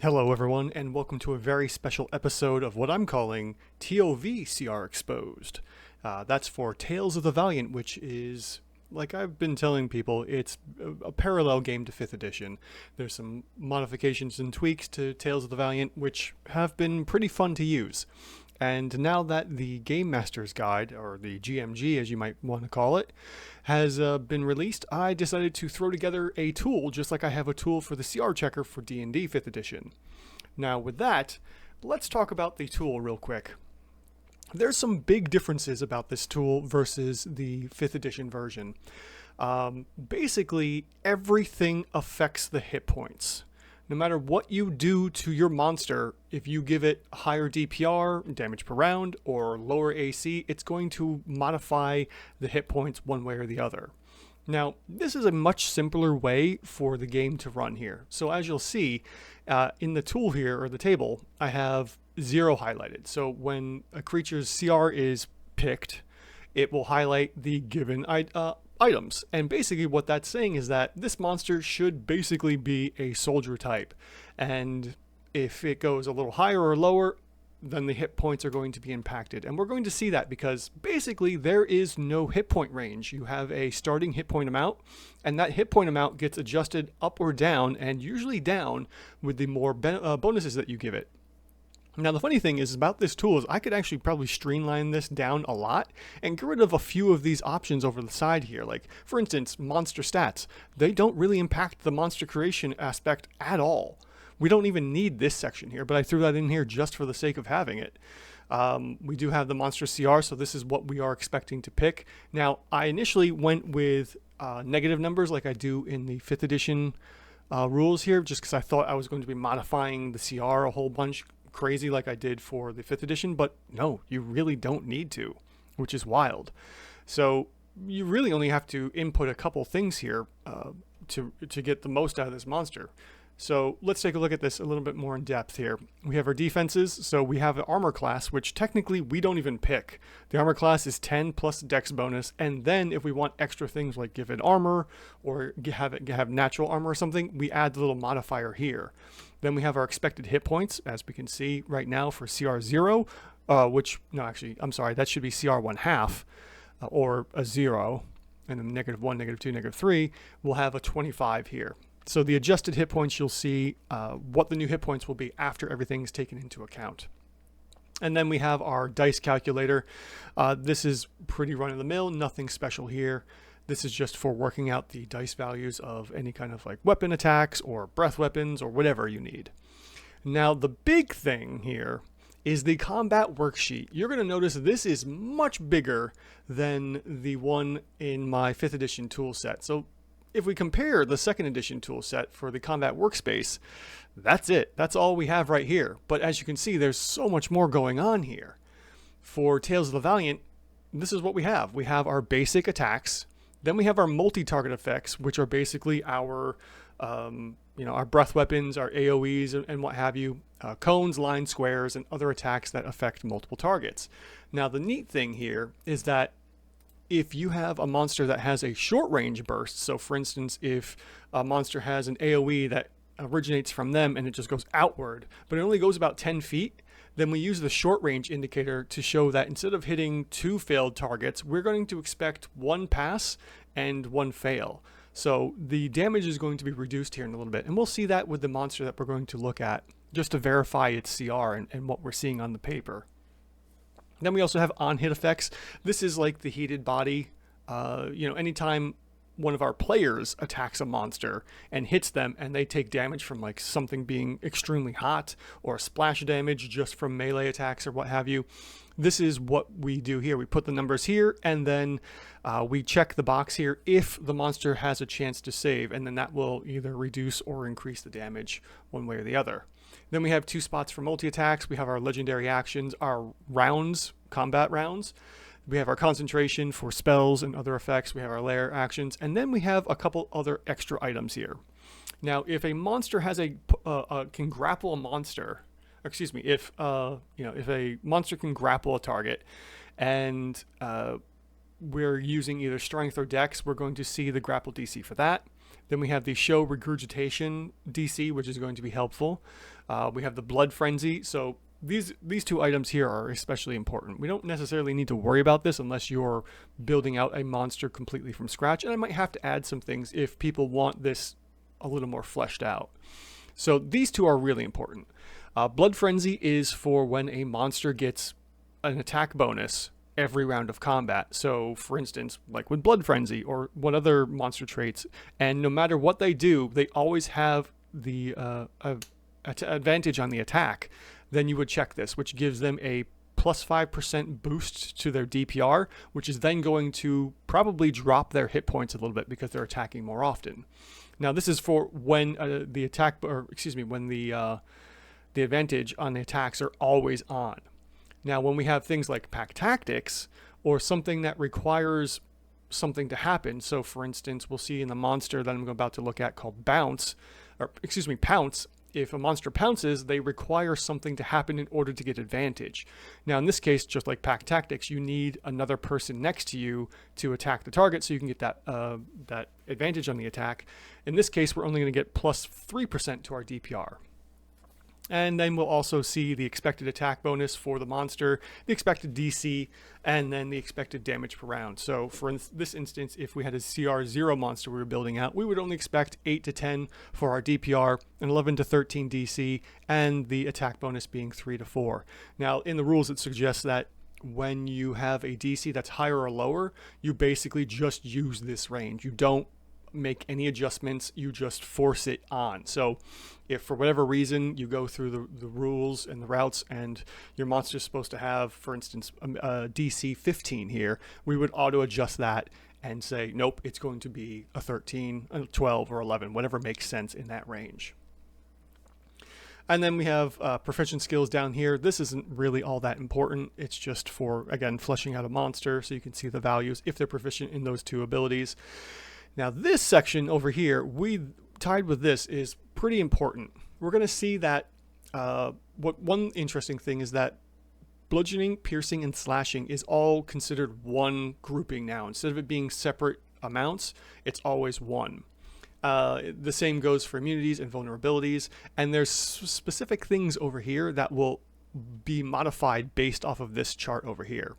Hello, everyone, and welcome to a very special episode of what I'm calling TOV CR Exposed. That's for Tales of the Valiant, which is, like I've been telling people, it's a parallel game to 5th edition. There's some modifications and tweaks to Tales of the Valiant, which have been pretty fun to use. And now that the Game Master's Guide, or the GMG as you might want to call it, has been released, I decided to throw together a tool just like I have a tool for the CR checker for D&D 5th edition. Now with that, let's talk about the tool real quick. There's some big differences about this tool versus the 5th edition version. Basically, everything affects the hit points. No matter what you do to your monster, if you give it higher DPR, damage per round, or lower AC, it's going to modify the hit points one way or the other. Now, this is a much simpler way for the game to run here. So as you'll see, in the tool here, or the table, I have 0 highlighted. So when a creature's CR is picked, it will highlight the given items. And basically what that's saying is that this monster should basically be a soldier type. And if it goes a little higher or lower, then the hit points are going to be impacted. And we're going to see that because basically there is no hit point range. You have a starting hit point amount, and that hit point amount gets adjusted up or down, and usually down with the more bonuses that you give it. Now the funny thing is about this tool is I could actually probably streamline this down a lot and get rid of a few of these options over the side here. Like for instance, monster stats. They don't really impact the monster creation aspect at all. We don't even need this section here, but I threw that in here just for the sake of having it. We do have the monster CR, so this is what we are expecting to pick. Now I initially went with negative numbers like I do in the 5th edition rules here, just because I thought I was going to be modifying the CR a whole bunch crazy like I did for the 5th edition, but no, you really don't need to, which is wild. So you really only have to input a couple things here to get the most out of this monster. So let's take a look at this a little bit more in depth here. We have our defenses, so we have an armor class, which technically we don't even pick. The armor class is 10 plus dex bonus, and then if we want extra things like give it armor or have natural armor or something, we add the little modifier here. Then we have our expected hit points, as we can see right now for CR0, that should be CR1/2, or a 0, and then -1, -2, -3, we'll have a 25 here. So the adjusted hit points, you'll see what the new hit points will be after everything's taken into account. And then we have our dice calculator. This is pretty run-of-the-mill, nothing special here. This is just for working out the dice values of any kind of like weapon attacks or breath weapons or whatever you need. Now the big thing here is the combat worksheet. You're going to notice this is much bigger than the one in my 5th edition tool set. So if we compare the 2nd edition tool set for the combat workspace, that's it. That's all we have right here. But as you can see, there's so much more going on here. For Tales of the Valiant, this is what we have. We have our basic attacks. Then we have our multi-target effects, which are basically our, our breath weapons, our AoEs, and what have you, cones, lines, squares, and other attacks that affect multiple targets. Now, the neat thing here is that if you have a monster that has a short range burst, so for instance, if a monster has an AoE that originates from them and it just goes outward, but it only goes about 10 feet, then we use the short range indicator to show that instead of hitting 2 failed targets, we're going to expect 1 pass and 1 fail. So the damage is going to be reduced here in a little bit. And we'll see that with the monster that we're going to look at just to verify its CR and what we're seeing on the paper. Then we also have on-hit effects. This is like the heated body. Anytime one of our players attacks a monster and hits them and they take damage from like something being extremely hot or splash damage just from melee attacks or what have you, this is what we do here. We put the numbers here and then we check the box here if the monster has a chance to save, and then that will either reduce or increase the damage one way or the other. Then we have 2 spots for multi-attacks. We have our legendary actions, our rounds, combat rounds. We have our concentration for spells and other effects. We have our lair actions. And then we have a couple other extra items here. Now, if a monster has can grapple a monster, if a monster can grapple a target and we're using either strength or dex, we're going to see the grapple DC for that. Then we have the show regurgitation DC, which is going to be helpful. We have the blood frenzy. So these two items here are especially important. We don't necessarily need to worry about this unless you're building out a monster completely from scratch. And I might have to add some things if people want this a little more fleshed out. So these two are really important. Blood frenzy is for when a monster gets an attack bonus every round of combat. So for instance, like with blood frenzy or what other monster traits, and no matter what they do, they always have the advantage on the attack. Then you would check this, which gives them a plus 5% boost to their DPR, which is then going to probably drop their hit points a little bit because they're attacking more often. Now this is for when the attack, or excuse me, when the advantage on the attacks are always on. Now, when we have things like pack tactics or something that requires something to happen, so for instance, we'll see in the monster that I'm about to look at called Pounce, if a monster pounces, they require something to happen in order to get advantage. Now, in this case, just like pack tactics, you need another person next to you to attack the target so you can get that advantage on the attack. In this case, we're only going to get plus 3% to our DPR. And then we'll also see the expected attack bonus for the monster, the expected DC, and then the expected damage per round. So for this instance, if we had a CR0 monster we were building out, we would only expect 8 to 10 for our DPR, and 11 to 13 DC, and the attack bonus being 3 to 4. Now, in the rules, it suggests that when you have a DC that's higher or lower, you basically just use this range. You don't make any adjustments, you just force it on. So if for whatever reason you go through the rules and the routes and your monster is supposed to have, for instance, a DC 15 here, we would auto adjust that and say, nope, it's going to be a 13, a 12, or 11, whatever makes sense in that range. And then we have proficient skills down here. This isn't really all that important. It's just for, again, fleshing out a monster so you can see the values if they're proficient in those two abilities. Now this section over here, tied with this, is pretty important. We're going to see that one interesting thing is that bludgeoning, piercing, and slashing is all considered one grouping now. Instead of it being separate amounts, it's always one. The same goes for immunities and vulnerabilities, and there's specific things over here that will be modified based off of this chart over here.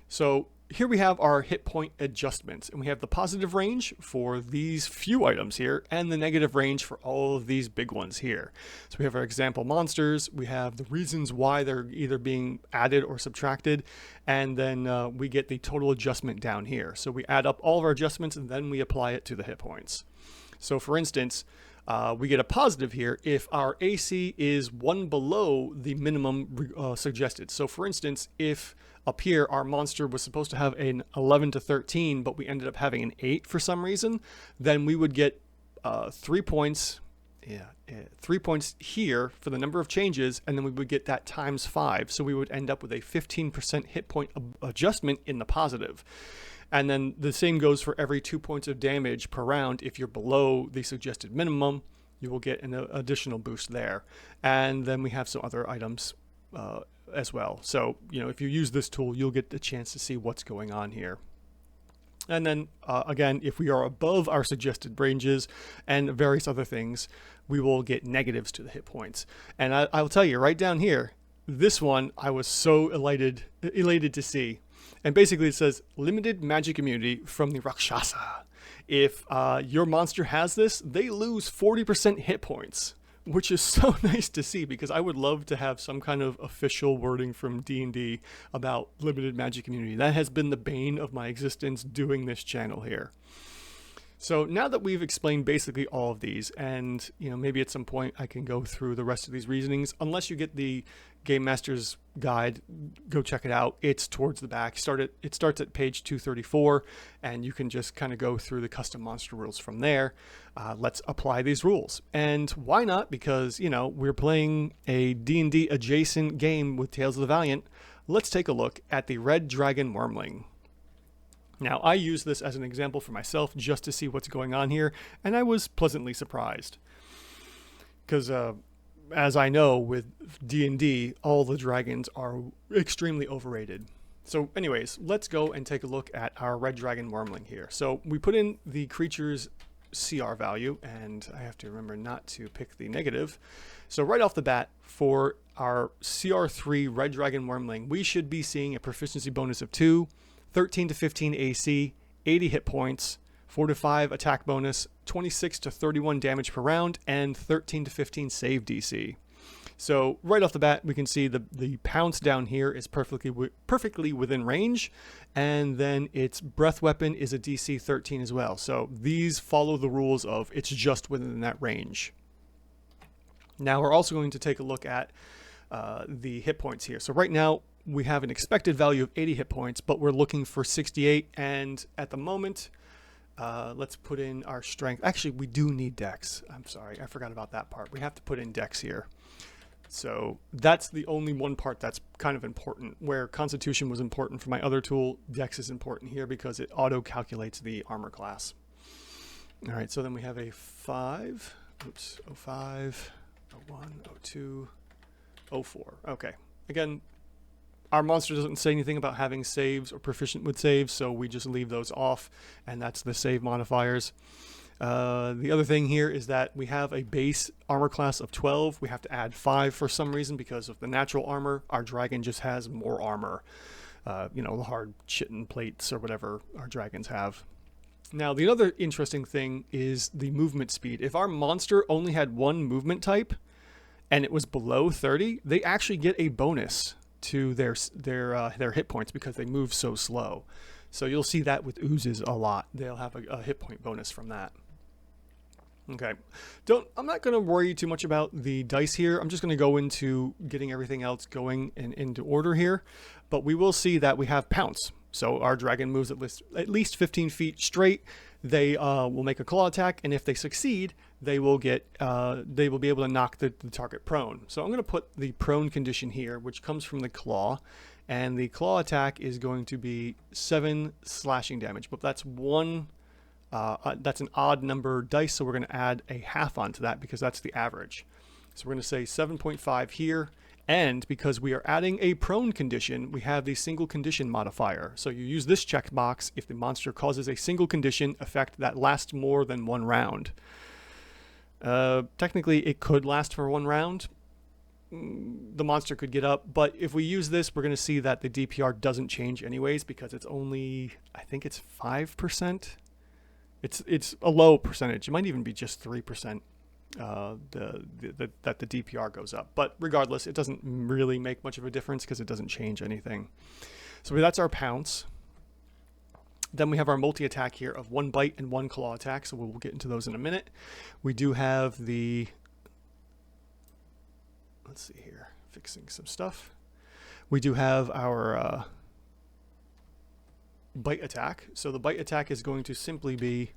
So here we have our hit point adjustments, and we have the positive range for these few items here and the negative range for all of these big ones here. So we have our example monsters, we have the reasons why they're either being added or subtracted, and then we get the total adjustment down here. So we add up all of our adjustments and then we apply it to the hit points. So for instance, we get a positive here if our AC is 1 below the minimum suggested. So for instance, if up here our monster was supposed to have an 11 to 13, but we ended up having an 8 for some reason, then we would get 3 points. 3 points here for the number of changes, and then we would get that times 5. So we would end up with a 15% hit point adjustment in the positive. And then the same goes for every 2 points of damage per round. If you're below the suggested minimum, you will get an additional boost there. And then we have some other items as well. So, if you use this tool, you'll get the chance to see what's going on here. And then again, if we are above our suggested ranges and various other things, we will get negatives to the hit points. And I'll tell you right down here, this one I was so elated to see. And basically it says limited magic immunity from the Rakshasa. If your monster has this, they lose 40% hit points, which is so nice to see, because I would love to have some kind of official wording from D&D about limited magic immunity. That has been the bane of my existence doing this channel here. So now that we've explained basically all of these, and maybe at some point I can go through the rest of these reasonings. Unless you get the Game Master's Guide, go check it out. It's towards the back. It starts at page 234, and you can just kind of go through the custom monster rules from there. Let's apply these rules. And why not? Because, we're playing a D&D adjacent game with Tales of the Valiant. Let's take a look at the Red Dragon Wyrmling. Now, I use this as an example for myself just to see what's going on here, and I was pleasantly surprised. Because, as I know, with D&D, all the dragons are extremely overrated. So anyways, let's go and take a look at our Red Dragon Wyrmling here. So we put in the creature's CR value, and I have to remember not to pick the negative. So right off the bat, for our CR3 Red Dragon Wyrmling, we should be seeing a proficiency bonus of 2, 13 to 15 AC, 80 hit points, 4 to 5 attack bonus, 26 to 31 damage per round, and 13 to 15 save DC. So right off the bat, we can see the pounce down here is perfectly within range, and then its breath weapon is a DC 13 as well. So these follow the rules of it's just within that range. Now we're also going to take a look at the hit points here. So right now we have an expected value of 80 hit points, but we're looking for 68, and at the moment, let's put in our strength. Actually, we do need dex. I'm sorry, I forgot about that part. We have to put in dex here. So that's the only one part that's kind of important. Where Constitution was important for my other tool, Dex is important here because it auto-calculates the armor class. All right, so then we have a 5, oops, 05, 01, 02, 04. Okay, again, our monster doesn't say anything about having saves or proficient with saves, so we just leave those off, and that's the save modifiers. The other thing here is that we have a base armor class of 12. We have to add 5 for some reason because of the natural armor. Our dragon just has more armor. You know, the hard chitin plates or whatever our dragons have. Now, the other interesting thing is the movement speed. If our monster only had one movement type and it was below 30, they actually get a bonus to their hit points because they move so slow. So you'll see that with oozes a lot. They'll have a hit point bonus from that. Okay, I'm not going to worry too much about the dice here. I'm just going to go into getting everything else going into order here. But we will see that we have pounce. So our dragon moves at least 15 feet straight. They will make a claw attack, and if they succeed, they will be able to knock the target prone. So I'm going to put the prone condition here, which comes from the claw. And the claw attack is going to be 7 slashing damage, but that's that's an odd number dice, so we're going to add a half onto that because that's the average. So we're going to say 7.5 here, and because we are adding a prone condition, we have the single condition modifier. So you use this checkbox if the monster causes a single condition effect that lasts more than 1 round. Technically, it could last for 1 round. The monster could get up, but if we use this, we're going to see that the DPR doesn't change anyways because it's only, I think it's 5%. It's a low percentage. It might even be just 3% that the DPR goes up. But regardless, it doesn't really make much of a difference because it doesn't change anything. So that's our pounce. Then we have our multi-attack here of 1 bite and 1 claw attack, so we'll get into those in a minute. We do have the... Let's see here, fixing some stuff. We do have our bite attack. So the bite attack is going to simply be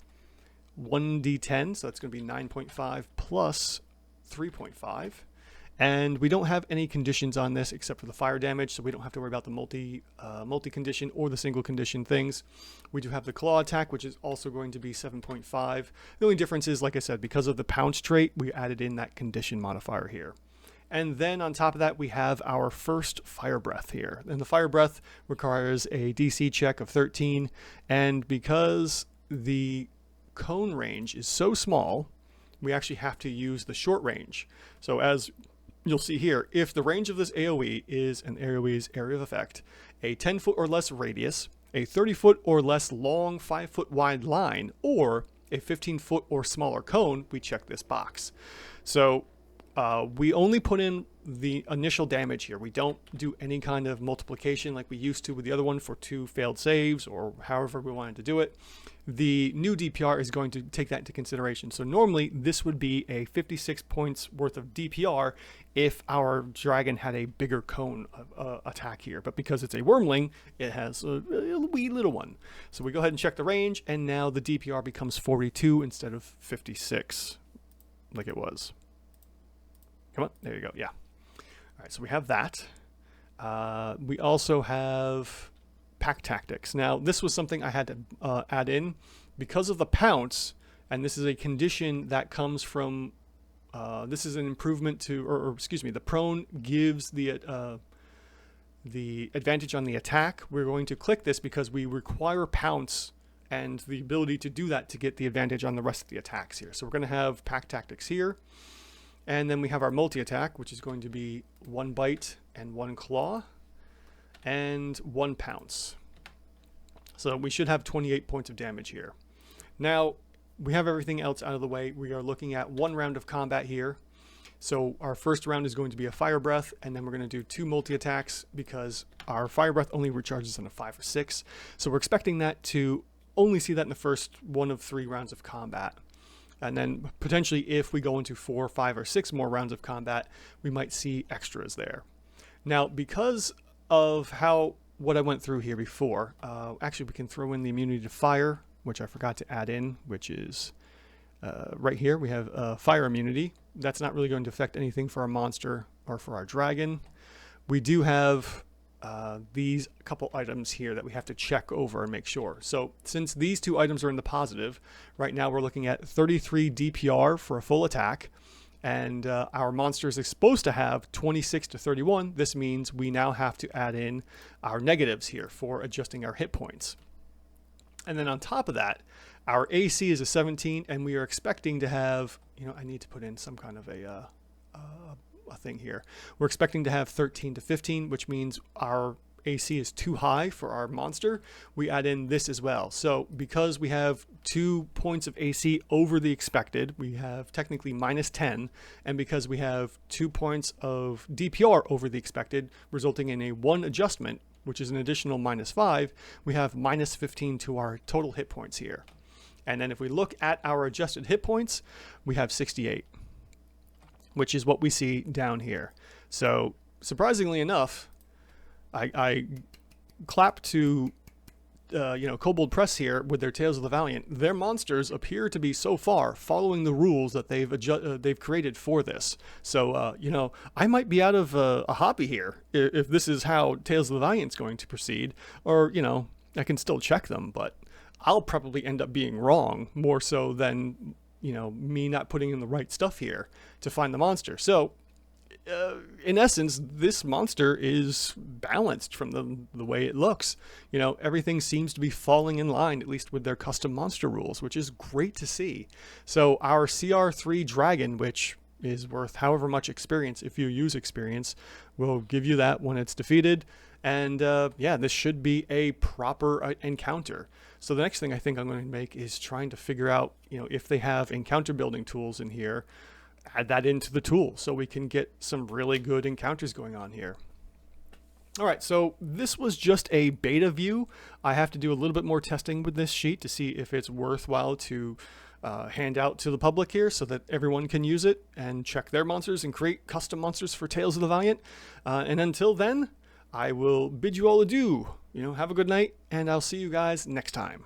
1d10, so that's going to be 9.5 plus 3.5. And we don't have any conditions on this except for the fire damage, so we don't have to worry about the multi-condition or the single condition things. We do have the claw attack, which is also going to be 7.5. The only difference is, like I said, because of the pounce trait, we added in that condition modifier here. And then on top of that, we have our first fire breath here. And the fire breath requires a DC check of 13. And because the cone range is so small, we actually have to use the short range. So as you'll see here, if the range of this AoE is an AoE's area of effect, a 10-foot or less radius, a 30-foot or less long 5-foot wide line, or a 15-foot or smaller cone, we check this box. So we only put in the initial damage here. We don't do any kind of multiplication like we used to with the other one for 2 failed saves or however we wanted to do it. The new DPR is going to take that into consideration. So normally this would be a 56 points worth of DPR if our dragon had a bigger cone attack here. But because it's a Wyrmling, it has a wee little one. So we go ahead and check the range, and now the DPR becomes 42 instead of 56 like it was. Come on, there you go, yeah. All right, so we have that. We also have pack tactics. Now, this was something I had to add in because of the pounce, and this is a condition that comes from, this is an improvement to, or excuse me, the prone gives the advantage on the attack. We're going to click this because we require pounce and the ability to do that to get the advantage on the rest of the attacks here. So we're going to have pack tactics here, and then we have our multi-attack, which is going to be 1 bite and 1 claw and 1 pounce. So we should have 28 points of damage here. Now we have everything else out of the way. We are looking at 1 round of combat here. So our first round is going to be a fire breath, and then we're going to do 2 multi-attacks because our fire breath only recharges on a 5 or 6. So we're expecting that to only see that in the first 1 of 3 rounds of combat. And then potentially if we go into 4, 5, or 6 more rounds of combat, we might see extras there. Now, because of what I went through here before, actually we can throw in the immunity to fire, which I forgot to add in, which is right here. We have fire immunity. That's not really going to affect anything for our monster or for our dragon. We do have these couple items here that we have to check over and make sure. So since these 2 items are in the positive, right now we're looking at 33 DPR for a full attack, and our monster is supposed to have 26 to 31. This means we now have to add in our negatives here for adjusting our hit points. And then on top of that, our AC is a 17, and we are expecting to have, I need to put in some kind of a thing here. We're expecting to have 13 to 15, which means our AC is too high for our monster. We add in this as well. So because we have 2 points of AC over the expected, we have technically -10, and because we have 2 points of DPR over the expected, resulting in a 1 adjustment, which is an additional -5, we have -15 to our total hit points here. And then if we look at our adjusted hit points, we have 68, which is what we see down here. So surprisingly enough, I clap to Kobold Press here with their Tales of the Valiant. Their monsters appear to be so far following the rules that they've created for this. So I might be out of a hobby here if this is how Tales of the Valiant's going to proceed, or I can still check them, but I'll probably end up being wrong more so than me not putting in the right stuff here to find the monster. So in essence, this monster is balanced from the way it looks. Everything seems to be falling in line, at least with their custom monster rules, which is great to see. So our CR3 dragon, which is worth however much experience, if you use experience, will give you that when it's defeated. And this should be a proper encounter. So the next thing I think I'm going to make is trying to figure out, if they have encounter building tools in here, add that into the tool so we can get some really good encounters going on here. All right, so this was just a beta view. I have to do a little bit more testing with this sheet to see if it's worthwhile to hand out to the public here so that everyone can use it and check their monsters and create custom monsters for Tales of the Valiant. And until then, I will bid you all adieu. Have a good night, and I'll see you guys next time.